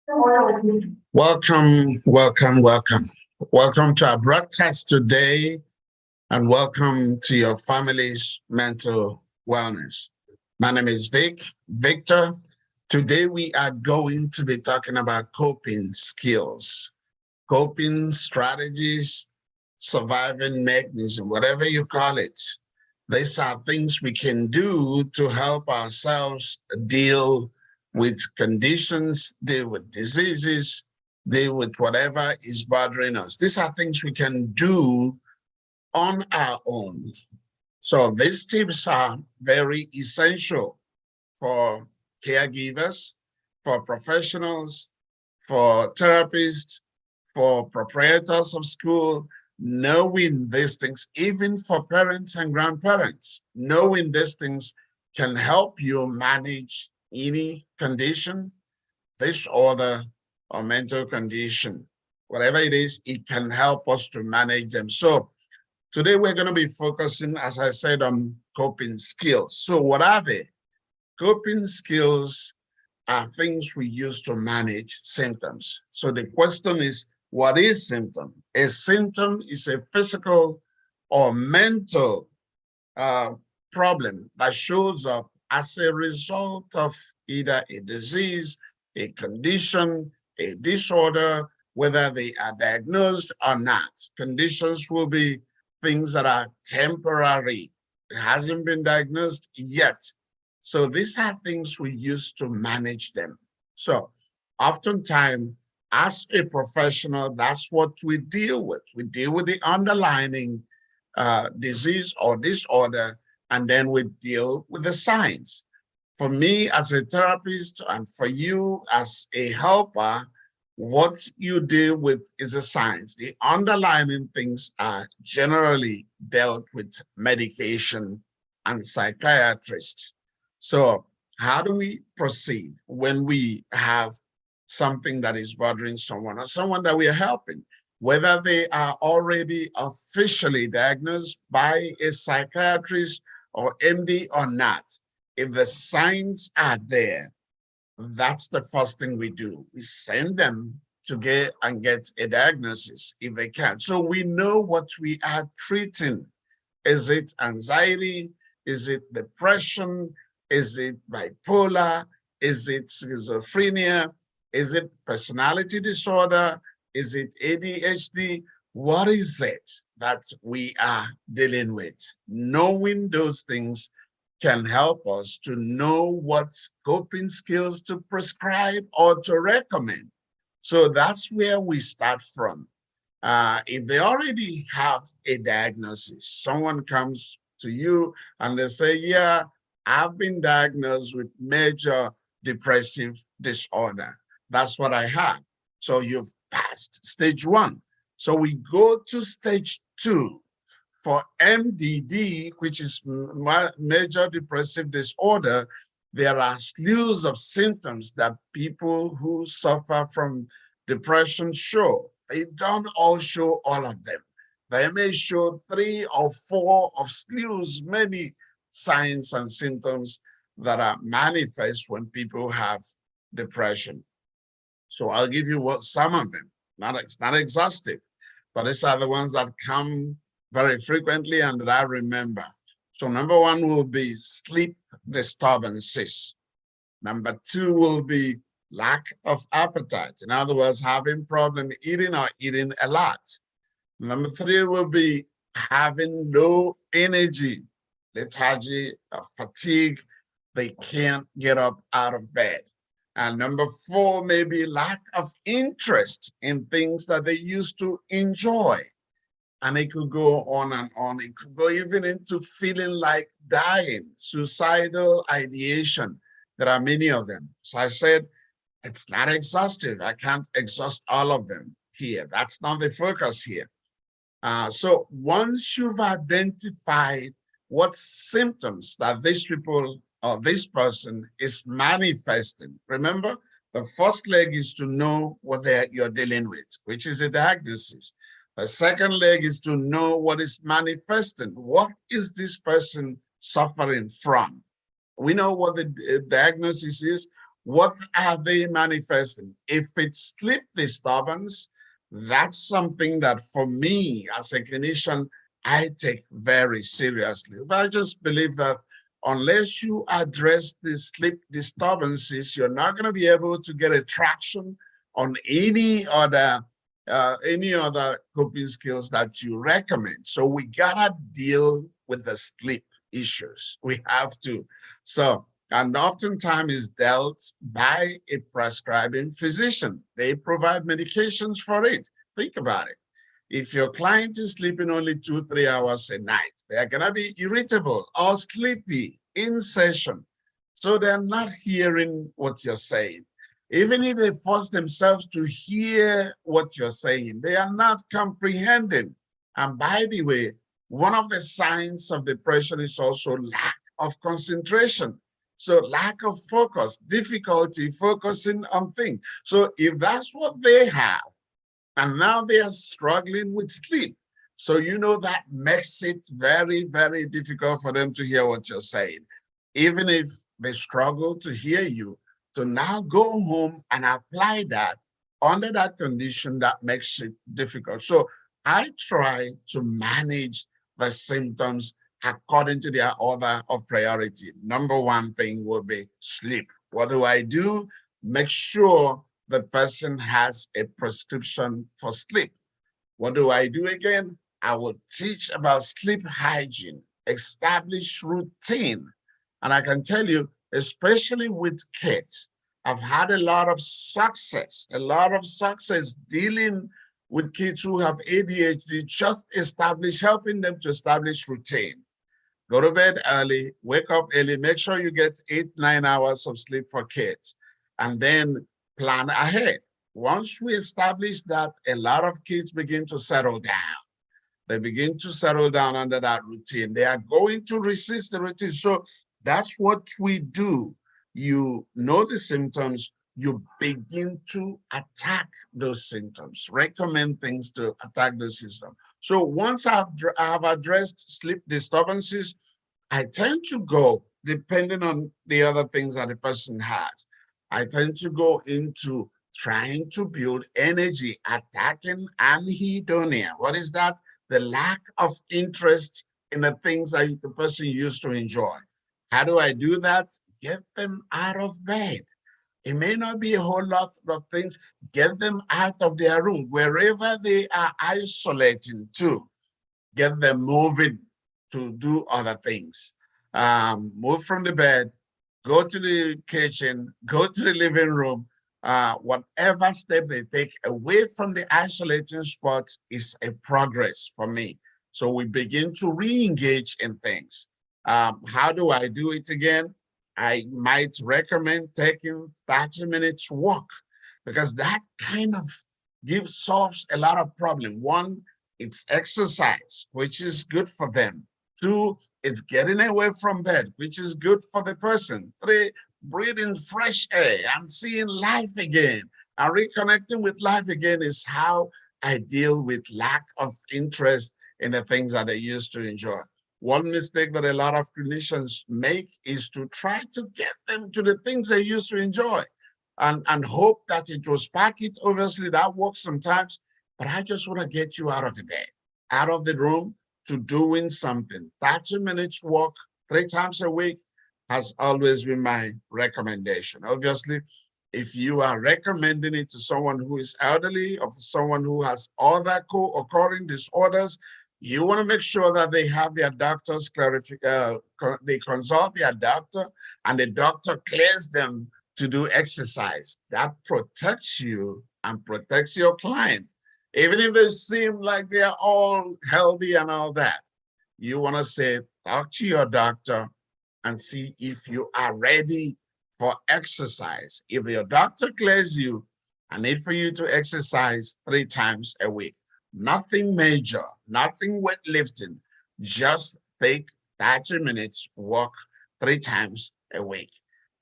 Welcome, welcome, welcome. Welcome to our broadcast today, and welcome to your family's mental wellness. My name is Victor. Today we are going to be talking about coping skills, coping strategies, surviving mechanism, whatever you call it. These are things we can do to help ourselves deal with conditions, deal with diseases, deal with whatever is bothering us. These are things we can do on our own. So these tips are very essential for caregivers, for professionals, for therapists, for proprietors of school, knowing these things, even for parents and grandparents, knowing these things can help you manage any condition, disorder, or mental condition. Whatever it is, it can help us to manage them. So today we're going to be focusing, as I said, on coping skills. So what are they? Coping skills are things we use to manage symptoms. So the question is, what is symptom? A symptom is a physical or mental problem that shows up as a result of either a disease, a condition, a disorder, whether they are diagnosed or not. Conditions will be things that are temporary. It hasn't been diagnosed yet. So these are things we use to manage them. So oftentimes, as a professional, that's what we deal with. We deal with the underlying disease or disorder, and then we deal with the signs. For me as a therapist and for you as a helper, what you deal with is the signs. The underlying things are generally dealt with medication and psychiatrists. So how do we proceed when we have something that is bothering someone or someone that we are helping, whether they are already officially diagnosed by a psychiatrist or MD or not? If the signs are there, that's the first thing we do. We send them to get a diagnosis if they can. So we know what we are treating. Is it anxiety? Is it depression? Is it bipolar? Is it schizophrenia? Is it personality disorder? Is it ADHD? What is it that we are dealing with? Knowing those things can help us to know what coping skills to prescribe or to recommend. So that's where we start from. If they already have a diagnosis, someone comes to you and they say, yeah, I've been diagnosed with major depressive disorder. That's what I have. So you've passed stage 1. So we go to stage 2. For MDD, which is major depressive disorder, there are slews of symptoms that people who suffer from depression show. They don't all show all of them. They may show 3 or 4 of slews, many signs and symptoms that are manifest when people have depression. So I'll give you some of them. It's not exhaustive, but these are the ones that come very frequently and that I remember. So number 1 will be sleep disturbances. Number 2 will be lack of appetite. In other words, having problem eating or eating a lot. Number 3 will be having low energy, lethargy, fatigue. They can't get up out of bed. And number 4 may be lack of interest in things that they used to enjoy. And it could go on and on. It could go even into feeling like dying, suicidal ideation. There are many of them. So I said, it's not exhaustive. I can't exhaust all of them here. That's not the focus here. So once you've identified what symptoms that these people or this person is manifesting, remember, the first leg is to know what you're dealing with, which is a diagnosis. The second leg is to know what is manifesting. What is this person suffering from? We know what the diagnosis is. What are they manifesting? If it's sleep disturbance, that's something that for me as a clinician, I take very seriously. I just believe that unless you address the sleep disturbances, you're not going to be able to get a traction on any other coping skills that you recommend. So we gotta deal with the sleep issues. We have to. So, and oftentimes is dealt by a prescribing physician. They provide medications for it. Think about it. If your client is sleeping only 2-3 hours a night, they're gonna be irritable or sleepy in session. So they're not hearing what you're saying. Even if they force themselves to hear what you're saying, they are not comprehending. And by the way, one of the signs of depression is also lack of concentration. So lack of focus, difficulty focusing on things. So if that's what they have, and now they are struggling with sleep, so you know that makes it very, very difficult for them to hear what you're saying. Even if they struggle to hear you, to now go home and apply that under that condition, that makes it difficult. So I try to manage the symptoms according to their order of priority. Number one thing will be sleep. What do I do? Make sure the person has a prescription for sleep. What do I do again? I will teach about sleep hygiene, establish routine. And I can tell you, especially with kids, I've had a lot of success dealing with kids who have ADHD, just helping them to establish routine. Go to bed early, wake up early, make sure you get 8-9 hours of sleep for kids, and then plan ahead. Once we establish that, a lot of kids begin to settle down. They begin to settle down under that routine. They are going to resist the routine. So that's what we do. You know the symptoms, you begin to attack those symptoms, recommend things to attack those symptoms. So once I've addressed sleep disturbances, I tend to go, depending on the other things that the person has, I tend to go into trying to build energy, attacking anhedonia. What is that? The lack of interest in the things that the person used to enjoy. How do I do that? Get them out of bed. It may not be a whole lot of things. Get them out of their room, wherever they are isolating to. Get them moving to do other things. Move from the bed, go to the kitchen, go to the living room. Whatever step they take away from the isolating spot is a progress for me. So we begin to re-engage in things. How do I do it again? I might recommend taking 30 minutes walk, because that kind of solves a lot of problem. One, it's exercise, which is good for them. Two, it's getting away from bed, which is good for the person. Three, breathing fresh air and seeing life again. And reconnecting with life again is how I deal with lack of interest in the things that they used to enjoy. One mistake that a lot of clinicians make is to try to get them to the things they used to enjoy and hope that it will spark it. Obviously, that works sometimes, but I just want to get you out of the bed, out of the room, to doing something. 30 minutes walk 3 times a week has always been my recommendation. Obviously, if you are recommending it to someone who is elderly or someone who has other co-occurring disorders, you want to make sure that they have their doctor's they consult their doctor, and the doctor clears them to do exercise. That protects you and protects your client. Even if they seem like they are all healthy and all that, you want to say, talk to your doctor and see if you are ready for exercise. If your doctor clears you, I need for you to exercise 3 times a week. Nothing major, nothing weightlifting. Just take 30 minutes, walk 3 times a week.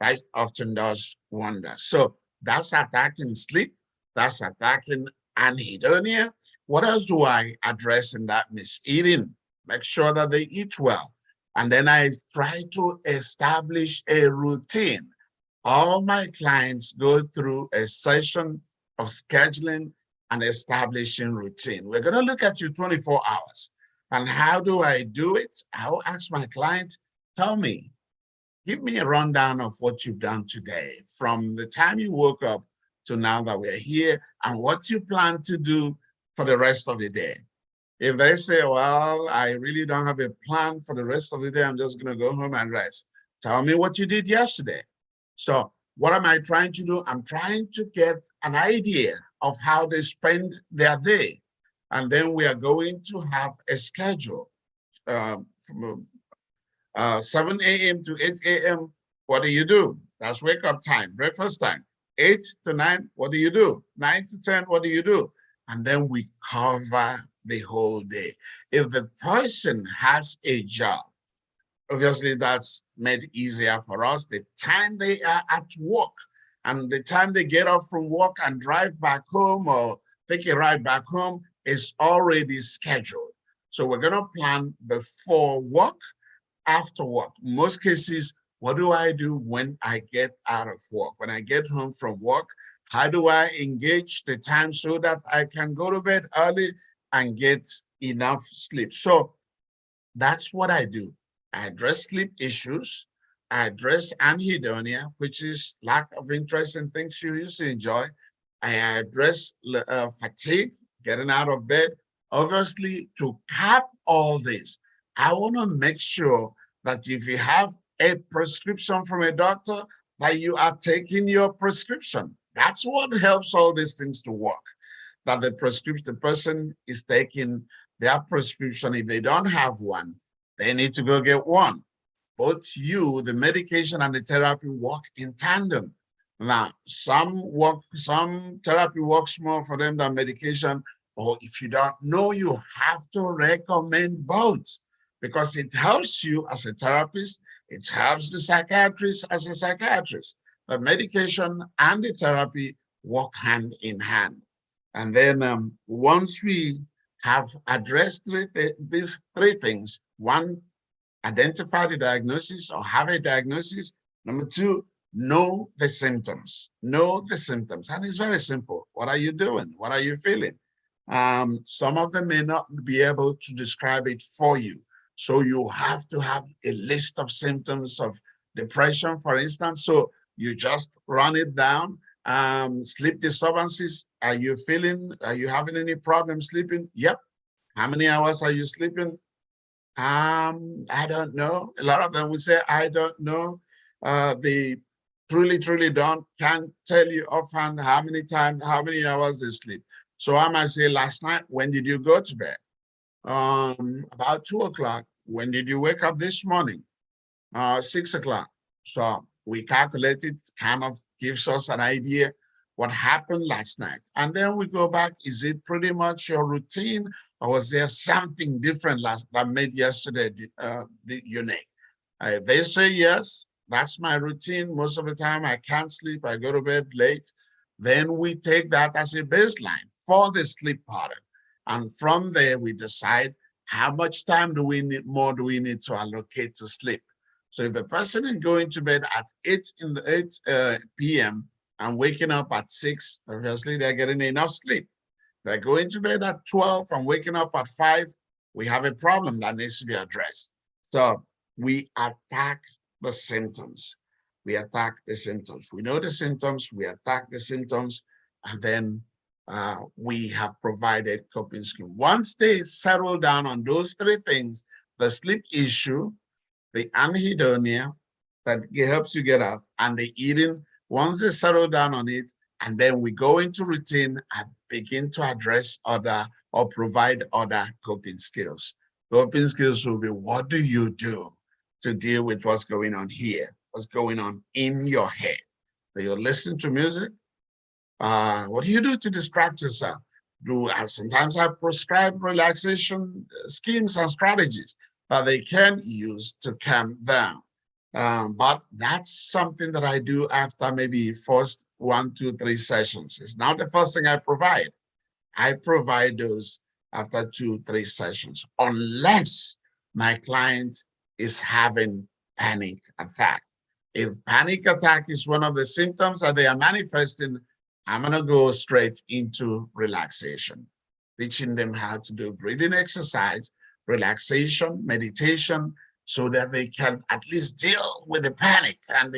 That often does wonders. So that's attacking sleep. That's attacking anhedonia. What else do I address in that? Eating. Make sure that they eat well. And then I try to establish a routine. All my clients go through a session of scheduling and establishing routine. We're going to look at you 24 hours. And how do I do it? I'll ask my client, tell me, give me a rundown of what you've done today from the time you woke up to now that we're here and what you plan to do for the rest of the day. If they say, well, I really don't have a plan for the rest of the day, I'm just going to go home and rest. Tell me what you did yesterday. So what am I trying to do? I'm trying to get an idea of how they spend their day. And then we are going to have a schedule from 7 a.m. to 8 a.m. What do you do? That's wake up time, breakfast time. 8 to 9, what do you do? 9 to 10, what do you do? And then we cover the whole day. If the person has a job, obviously that's made easier for us. The time they are at work and the time they get off from work and drive back home or take a ride back home is already scheduled. So we're going to plan before work, after work. Most cases, what do I do when I get out of work? When I get home from work, how do I engage the time so that I can go to bed early and get enough sleep? So that's what I do. I address sleep issues. I address anhedonia, which is lack of interest in things you used to enjoy. I address fatigue, getting out of bed. Obviously, to cap all this, I want to make sure that if you have a prescription from a doctor, that you are taking your prescription. That's what helps all these things to work. That the person is taking their prescription. If they don't have one, they need to go get one. Both the medication and the therapy work in tandem. Now, some therapy works more for them than medication, or if you don't know, you have to recommend both because it helps you as a therapist, it helps the psychiatrist as a psychiatrist. The medication and the therapy work hand in hand. And then once we have addressed these three things, one, identify the diagnosis or have a diagnosis. Number two, know the symptoms. Know the symptoms. And it's very simple. What are you doing? What are you feeling? Some of them may not be able to describe it for you. So you have to have a list of symptoms of depression, for instance. So you just run it down. Sleep disturbances. Are you having any problem sleeping? Yep. How many hours are you sleeping? I don't know. A lot of them would say, I don't know. They truly can't tell you offhand how many hours they sleep. So I might say, last night, when did you go to bed? About 2 o'clock. When did you wake up this morning? 6 o'clock. So we calculate it, kind of gives us an idea what happened last night. And then we go back, is it pretty much your routine or was there something different that made yesterday unique? They say yes, that's my routine. Most of the time I can't sleep, I go to bed late. Then we take that as a baseline for the sleep pattern. And from there, we decide how much time do we need to allocate to sleep. So if the person is going to bed at 8 p.m. and waking up at 6, obviously they're getting enough sleep. They're going to bed at 12 and waking up at 5, we have a problem that needs to be addressed. So we attack the symptoms. We attack the symptoms. We know the symptoms, we attack the symptoms, and then we have provided coping scheme. Once they settle down on those three things, the sleep issue, the anhedonia that helps you get up, and the eating, once they settle down on it, and then we go into routine and begin to address other or provide other coping skills. Coping skills will be, what do you do to deal with what's going on here, what's going on in your head? Do you listen to music? What do you do to distract yourself? Sometimes I prescribe relaxation schemes and strategies that they can use to calm down. But that's something that I do after maybe first 1, 2, 3 sessions. It's not the first thing I provide. I provide those after 2, 3 sessions, unless my client is having panic attack. If panic attack is one of the symptoms that they are manifesting, I'm going to go straight into relaxation, teaching them how to do breathing exercise, relaxation, meditation, so that they can at least deal with the panic and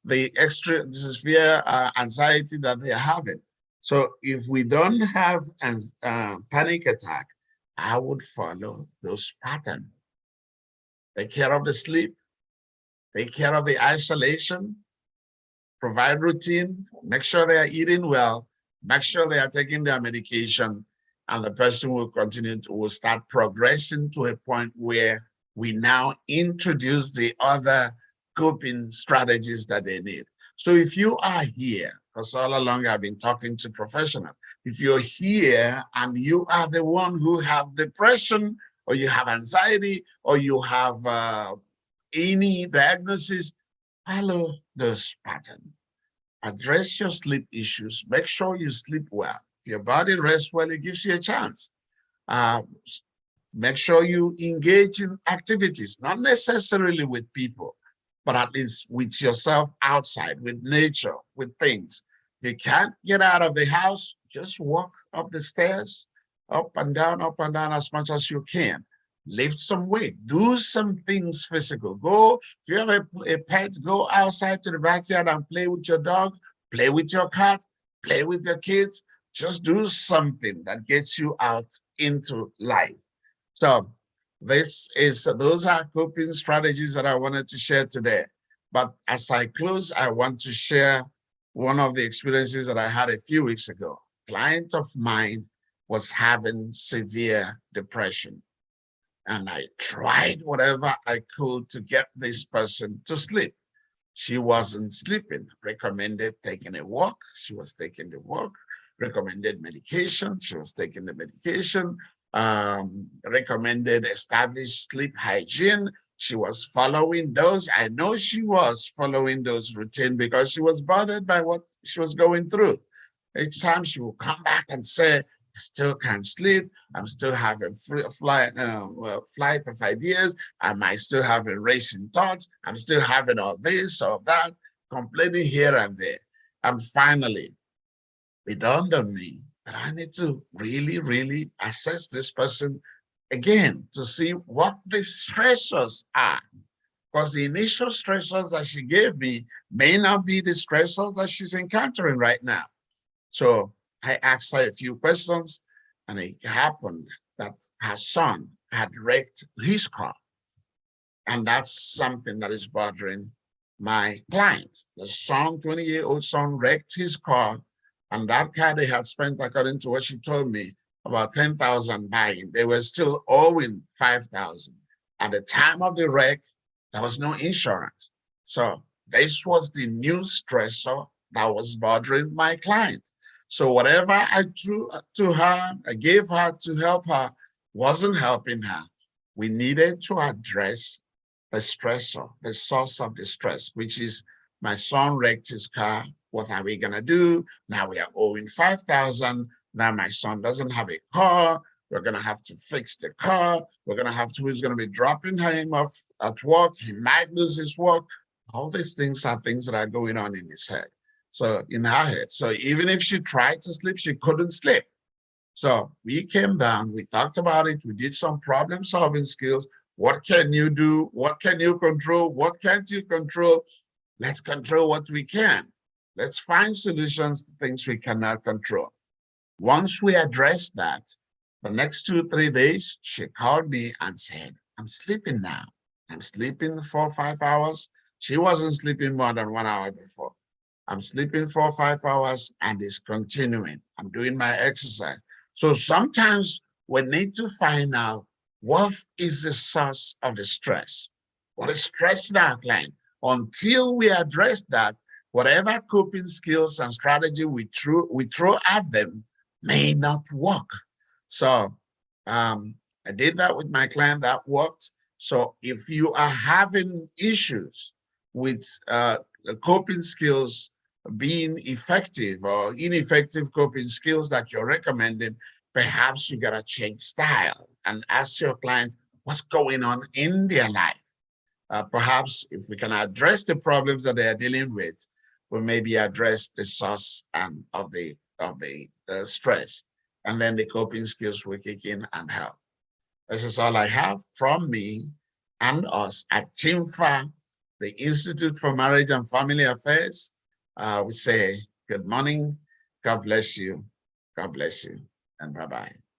the extra severe anxiety that they're having. So if we don't have a panic attack, I would follow those patterns. Take care of the sleep, take care of the isolation, provide routine, make sure they are eating well, make sure they are taking their medication, and the person will start progressing to a point where we now introduce the other coping strategies that they need. So if you are here, because all along I've been talking to professionals, if you're here and you are the one who have depression, or you have anxiety, or you have any diagnosis, follow this pattern. Address your sleep issues. Make sure you sleep well. If your body rests well, it gives you a chance. Uh, Make sure you engage in activities, not necessarily with people, but at least with yourself outside, with nature, with things. If you can't get out of the house, just walk up the stairs, up and down as much as you can. Lift some weight, do some things physical. Go, if you have a pet, go outside to the backyard and play with your dog, play with your cat, play with your kids. Just do something that gets you out into life. So those are coping strategies that I wanted to share today. But as I close, I want to share one of the experiences that I had a few weeks ago. A client of mine was having severe depression, and I tried whatever I could to get this person to sleep. She wasn't sleeping. Recommended taking a walk. She was taking the walk. Recommended medication. She was taking the medication. Recommended established sleep hygiene. She was following those. I know she was following those routine because she was bothered by what she was going through. Each time she would come back and say, I still can't sleep. I'm still having flight of ideas. I might still having racing thoughts. I'm still having all this or that, complaining here and there. And finally, it dawned on me that I need to really, really assess this person again to see what the stressors are. Because the initial stressors that she gave me may not be the stressors that she's encountering right now. So I asked her a few questions, and it happened that her son had wrecked his car. And that's something that is bothering my client. The son, 20-year-old son, wrecked his car, and that car they had spent, according to what she told me, about 10,000 buying. They were still owing 5,000. At the time of the wreck, there was no insurance. So this was the new stressor that was bothering my client. So whatever I threw to her, I gave her to help her, wasn't helping her. We needed to address the stressor, the source of the stress, which is my son wrecked his car. What are we gonna do? Now we are owing 5,000. Now my son doesn't have a car. We're gonna have to fix the car. We're gonna have to, who's gonna be dropping him off at work? He might lose his work. All these things are things that are going on in his head. So in her head. So even if she tried to sleep, she couldn't sleep. So we came down, we talked about it, we did some problem solving skills. What can you do? What can you control? What can't you control? Let's control what we can. Let's find solutions to things we cannot control. Once we address that, the next 2-3 days, she called me and said, I'm sleeping now. I'm sleeping 4 or 5 hours. She wasn't sleeping more than 1 hour before. I'm sleeping 4 or 5 hours and it's continuing. I'm doing my exercise. So sometimes we need to find out what is the source of the stress. What is stressing our client? Until we address that, whatever coping skills and strategy we throw at them may not work. So I did that with my client, that worked. So if you are having issues with coping skills being effective or ineffective coping skills that you're recommending, perhaps you gotta change style and ask your client what's going on in their life. Perhaps if we can address the problems that they are dealing with, we maybe address the source of the stress, and then the coping skills will kick in and help. This is all I have from me and us at TIMFA, the Institute for Marriage and Family Affairs. We say good morning, God bless you, and bye-bye.